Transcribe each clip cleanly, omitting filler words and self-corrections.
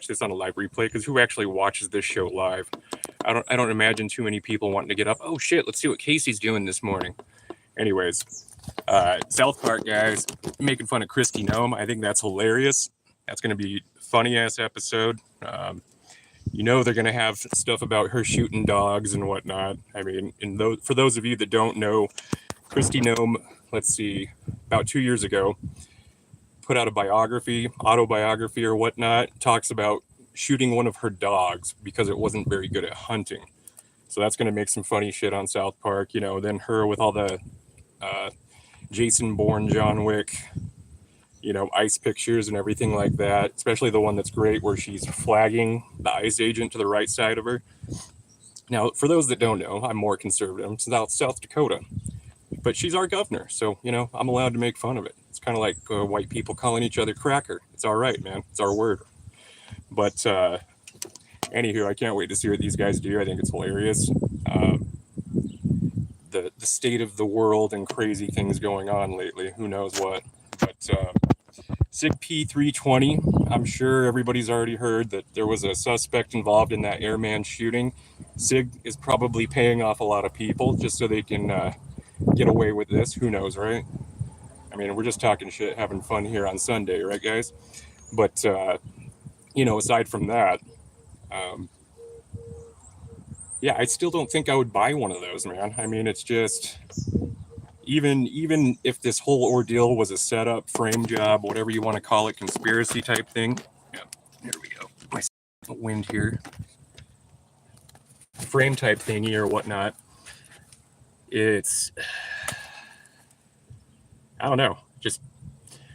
this on a live replay because who actually watches this show live? I don't imagine too many people wanting to get up. Oh shit, let's see what Casey's doing this morning. Anyways, South Park guys making fun of Kristi Noem. I think that's hilarious. That's going to be a funny ass episode. They're going to have stuff about her shooting dogs and whatnot. I mean, for those of you that don't know, Kristi Noem, let's see, about 2 years ago, put out a autobiography or whatnot, talks about shooting one of her dogs because it wasn't very good at hunting. So that's going to make some funny shit on South Park. Then her with all the Jason Bourne, John Wick, ice pictures and everything like that, especially the one that's great where she's flagging the ICE agent to the right side of her. Now, for those that don't know, I'm more conservative. I'm South Dakota. But she's our governor, so, I'm allowed to make fun of it. It's kind of like white people calling each other cracker. It's all right, man. It's our word. But anywho, I can't wait to see what these guys do. I think it's hilarious. The state of the world and crazy things going on lately. Who knows what. But SIG P320, I'm sure everybody's already heard that there was a suspect involved in that airman shooting. SIG is probably paying off a lot of people just so they can get away with this. Who knows, right? I mean, we're just talking shit, having fun here on Sunday, right, guys? But, aside from that, I still don't think I would buy one of those, man. I mean, it's just, even if this whole ordeal was a setup, frame job, whatever you want to call it, conspiracy type thing. Yeah, here we go. My wind here. Frame type thingy or whatnot. It's, I don't know, just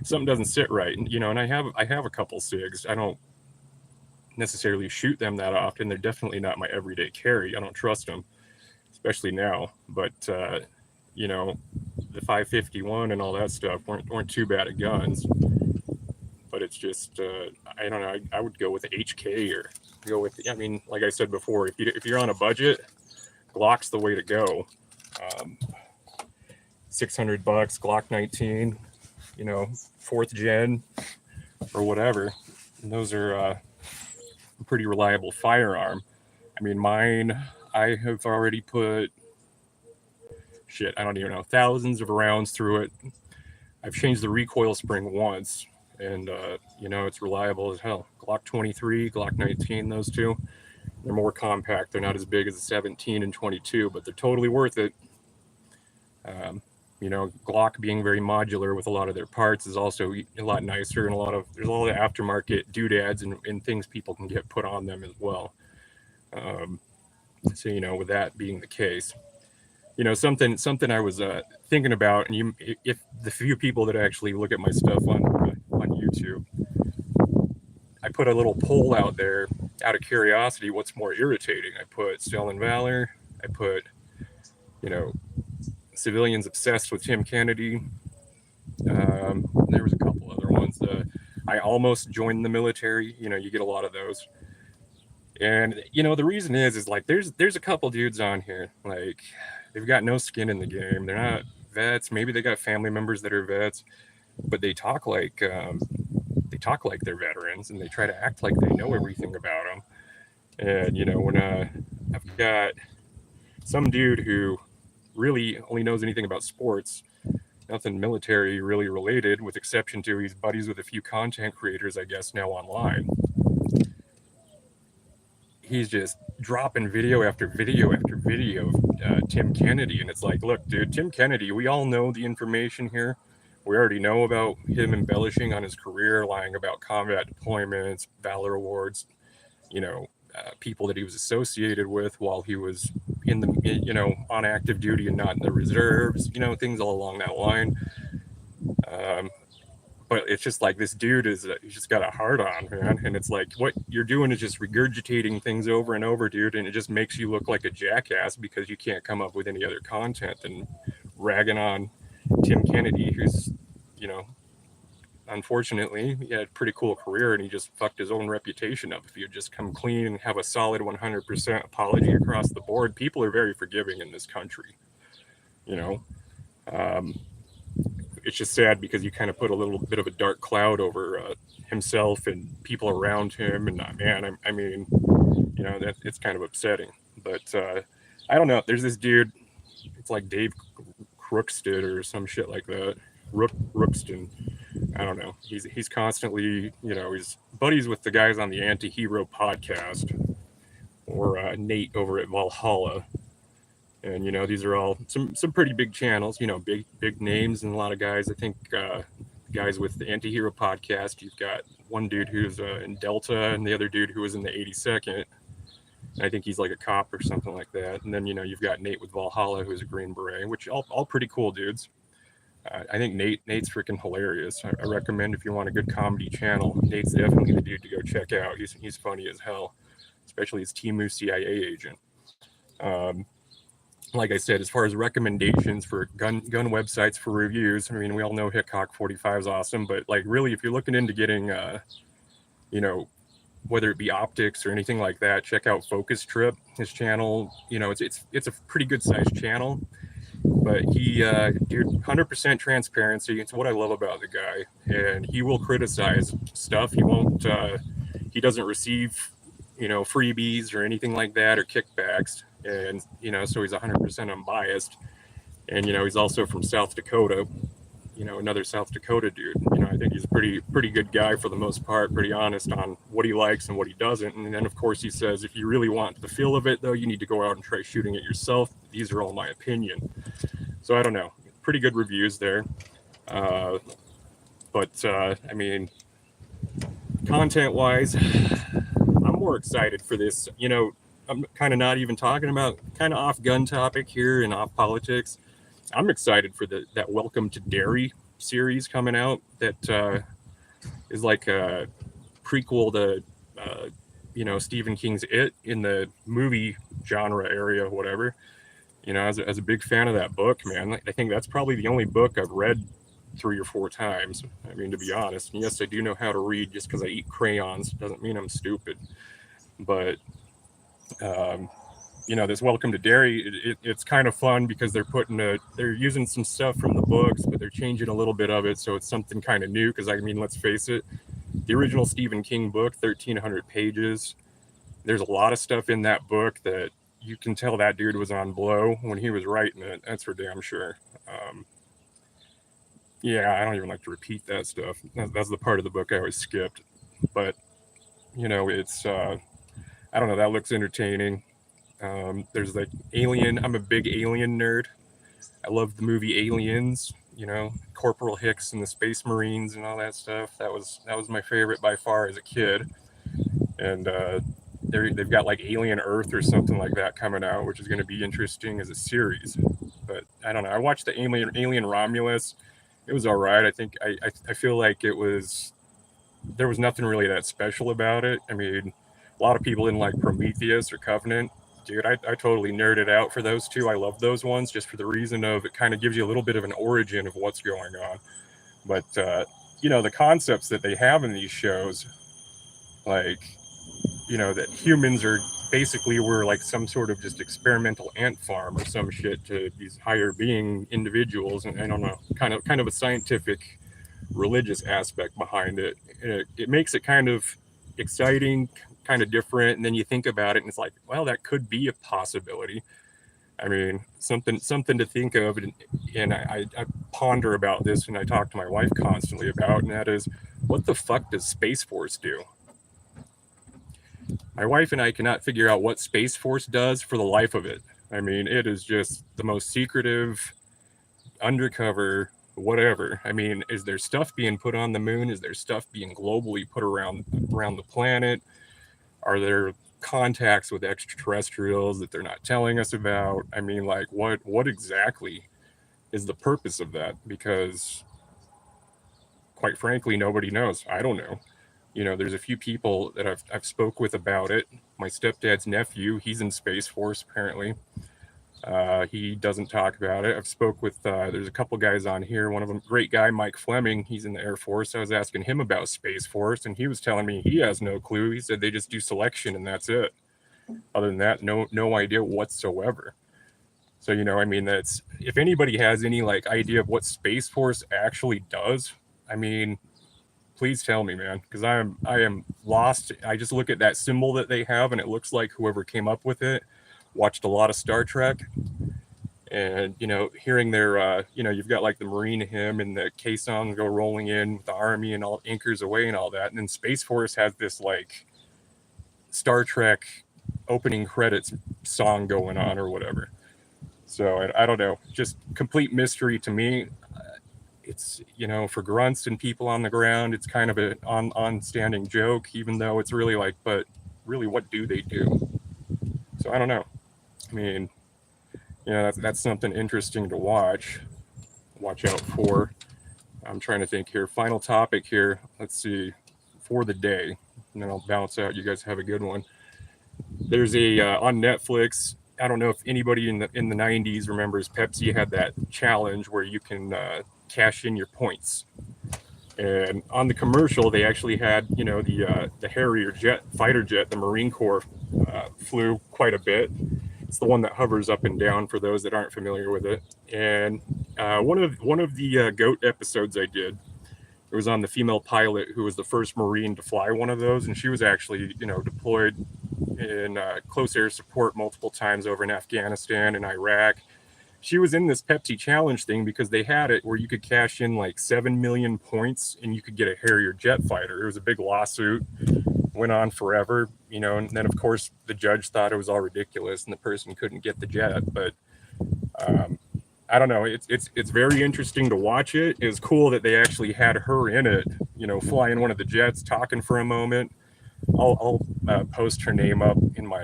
something doesn't sit right. And I have a couple SIGs. I don't necessarily shoot them that often. They're definitely not my everyday carry. I don't trust them, especially now. But the 551 and all that stuff weren't too bad at guns. But it's just I don't know. I would go with the HK or go with like I said before, if you're on a budget, Glock's the way to go. $600 Glock 19, 4th gen or whatever. And those are a pretty reliable firearm. I mean, mine, I have already put I don't even know, thousands of rounds through it. I've changed the recoil spring once, and it's reliable as hell. Glock 23, Glock 19, those two, they're more compact. They're not as big as the 17 and 22, but they're totally worth it. Glock being very modular with a lot of their parts is also a lot nicer, and there's a lot of aftermarket doodads and things people can get put on them as well. So with that being the case, something I was thinking about, and if the few people that actually look at my stuff on YouTube, I put a little poll out there out of curiosity. What's more irritating? I put Stolen Valor. I put, civilians obsessed with Tim Kennedy. There was a couple other ones. I almost joined the military. You get a lot of those. And the reason is like there's a couple dudes on here, like they've got no skin in the game. They're not vets. Maybe they got family members that are vets, but they talk like they're veterans, and they try to act like they know everything about them. And when I've got some dude who really only knows anything about sports, nothing military really related, with exception to he's buddies with a few content creators, I guess, now online. He's just dropping video after video after video of Tim Kennedy. And it's like, look, dude, Tim Kennedy, we all know the information here. We already know about him embellishing on his career, lying about combat deployments, valor awards, people that he was associated with while he was in the, on active duty and not in the reserves, things all along that line. But it's just like this dude he's just got a heart on, man. And it's like what you're doing is just regurgitating things over and over, dude. And it just makes you look like a jackass because you can't come up with any other content than ragging on Tim Kennedy, who's, unfortunately, he had a pretty cool career and he just fucked his own reputation up. If you just come clean and have a solid 100% apology across the board, people are very forgiving in this country. it's just sad because you kind of put a little bit of a dark cloud over himself and people around him. And man, I mean, you know, that it's kind of upsetting. But I don't know. There's this dude. It's like Dave Crookston or some shit like that. Rookston. I don't know. He's constantly, you know, he's buddies with the guys on the Anti-Hero podcast, or Nate over at Valhalla. And you know, these are all some pretty big channels, you know, big names, and a lot of guys. I think guys with the Anti-Hero podcast. You've got one dude who's in Delta, and the other dude who was in the 82nd. And I think he's like a cop or something like that. And then, you know, you've got Nate with Valhalla, who's a Green Beret, which all pretty cool dudes. I think Nate's freaking hilarious. I recommend, if you want a good comedy channel, Nate's definitely the dude to go check out. He's funny as hell, especially as Timu CIA agent. Like I said, as far as recommendations for gun websites for reviews, I mean, we all know Hickok 45 is awesome, but like really, if you're looking into getting, you know, whether it be optics or anything like that, check out Focus Trip. His channel, you know, it's a pretty good sized channel, but he, dude, 100% transparency. It's what I love about the guy, and he will criticize stuff. He won't, he doesn't receive, you know, freebies or anything like that, or kickbacks. And, you know, so he's 100% unbiased. And, you know, he's also from South Dakota, you know, another South Dakota dude. You know, I think he's a pretty good guy for the most part, pretty honest on what he likes and what he doesn't. And then, of course, he says, if you really want the feel of it, though, you need to go out and try shooting it yourself. These are all my opinion. So I don't know. Pretty good reviews there. I mean, content-wise, I'm more excited for this. You know, I'm kind of not even talking about kind of off gun topic here and off politics. I'm excited for that Welcome to Derry series coming out that is like a prequel to, you know, Stephen King's It in the movie genre area, whatever. You know, as a big fan of that book, man, I think that's probably the only book I've read 3 or 4 times. I mean, to be honest, and yes, I do know how to read. Just because I eat crayons doesn't mean I'm stupid. But you know, this Welcome to Derry, it's kind of fun because they're using some stuff from the books, but they're changing a little bit of it, so it's something kind of new. Because I mean, let's face it, the original Stephen King book, 1,300 pages. There's a lot of stuff in that book that you can tell that dude was on blow when he was writing it. That's for damn sure. Yeah, I don't even like to repeat that stuff. That's the part of the book I always skipped. But you know, it's I don't know, that looks entertaining. There's like Alien. I'm a big Alien nerd. I love the movie Aliens, you know, Corporal Hicks and the Space Marines and all that stuff. That was my favorite by far as a kid. And they've got like Alien Earth or something like that coming out, which is going to be interesting as a series. But I don't know. I watched the Alien Romulus. It was all right. I think I feel like there was nothing really that special about it. I mean, a lot of people didn't like Prometheus or Covenant. Dude, I totally nerded out for those two. I love those ones just for the reason of it kind of gives you a little bit of an origin of what's going on. But, you know, the concepts that they have in these shows, like, you know, that humans are basically we're like some sort of just experimental ant farm or some shit to these higher being individuals. And I don't know, kind of a scientific religious aspect behind it. It makes it kind of exciting, kind of different, and then you think about it and it's like, well, that could be a possibility. I mean, something to think of. And I ponder about this, and I talk to my wife constantly about, and that is, what the fuck does Space Force do? My wife and I cannot figure out what Space Force does for the life of it. I mean, it is just the most secretive, undercover, whatever. I mean, is there stuff being put on the moon? Is there stuff being globally put around the planet? Are there contacts with extraterrestrials that they're not telling us about? I mean, like, what exactly is the purpose of that? Because quite frankly, nobody knows. I don't know. You know, there's a few people that I've spoke with about it. My stepdad's nephew, he's in Space Force apparently. He doesn't talk about it. I've spoke with, there's a couple guys on here. One of them, great guy, Mike Fleming. He's in the Air Force. I was asking him about Space Force, and he was telling me he has no clue. He said they just do selection and that's it. Other than that, no idea whatsoever. So, you know, I mean, that's, if anybody has any like idea of what Space Force actually does, I mean, please tell me, man, because I am lost. I just look at that symbol that they have, and it looks like whoever came up with it watched a lot of Star Trek. And, you know, hearing their, you know, you've got like the Marine hymn and the caissons go rolling in with the Army and all anchors away and all that. And then Space Force has this like Star Trek opening credits song going on or whatever. So I don't know, just complete mystery to me. It's, you know, for grunts and people on the ground, it's kind of an on-standing joke, even though it's really like, but really, what do they do? So I don't know. I mean, you know, that's something interesting to watch out for. I'm trying to think here. Final topic here. Let's see, for the day, and then I'll bounce out. You guys have a good one. There's a on Netflix. I don't know if anybody in the 90s remembers Pepsi had that challenge where you can cash in your points. And on the commercial, they actually had, you know, the Harrier jet, fighter jet, the Marine Corps flew quite a bit. It's the one that hovers up and down for those that aren't familiar with it. And one of the GOAT episodes I did, it was on the female pilot who was the first Marine to fly one of those, and she was actually, you know, deployed in close air support multiple times over in Afghanistan and Iraq. She was in this Pepsi challenge thing because they had it where you could cash in like 7 million points and you could get a Harrier jet fighter. It was a big lawsuit, went on forever, you know, and then of course the judge thought it was all ridiculous and the person couldn't get the jet. But I don't know. It's very interesting to watch it. It was cool that they actually had her in it, you know, flying one of the jets, talking for a moment. I'll post her name up in my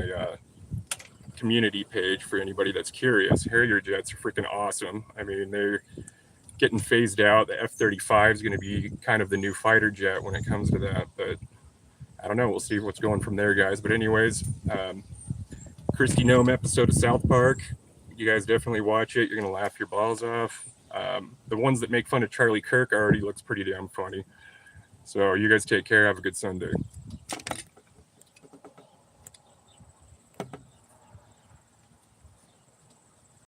community page for anybody that's curious. Harrier jets are freaking awesome. I mean, they're getting phased out. The F-35 is going to be kind of the new fighter jet when it comes to that. But I don't know. We'll see what's going from there, guys. But anyways, Kristi Noem episode of South Park. You guys definitely watch it. You're going to laugh your balls off. The ones that make fun of Charlie Kirk already looks pretty damn funny. So you guys take care. Have a good Sunday.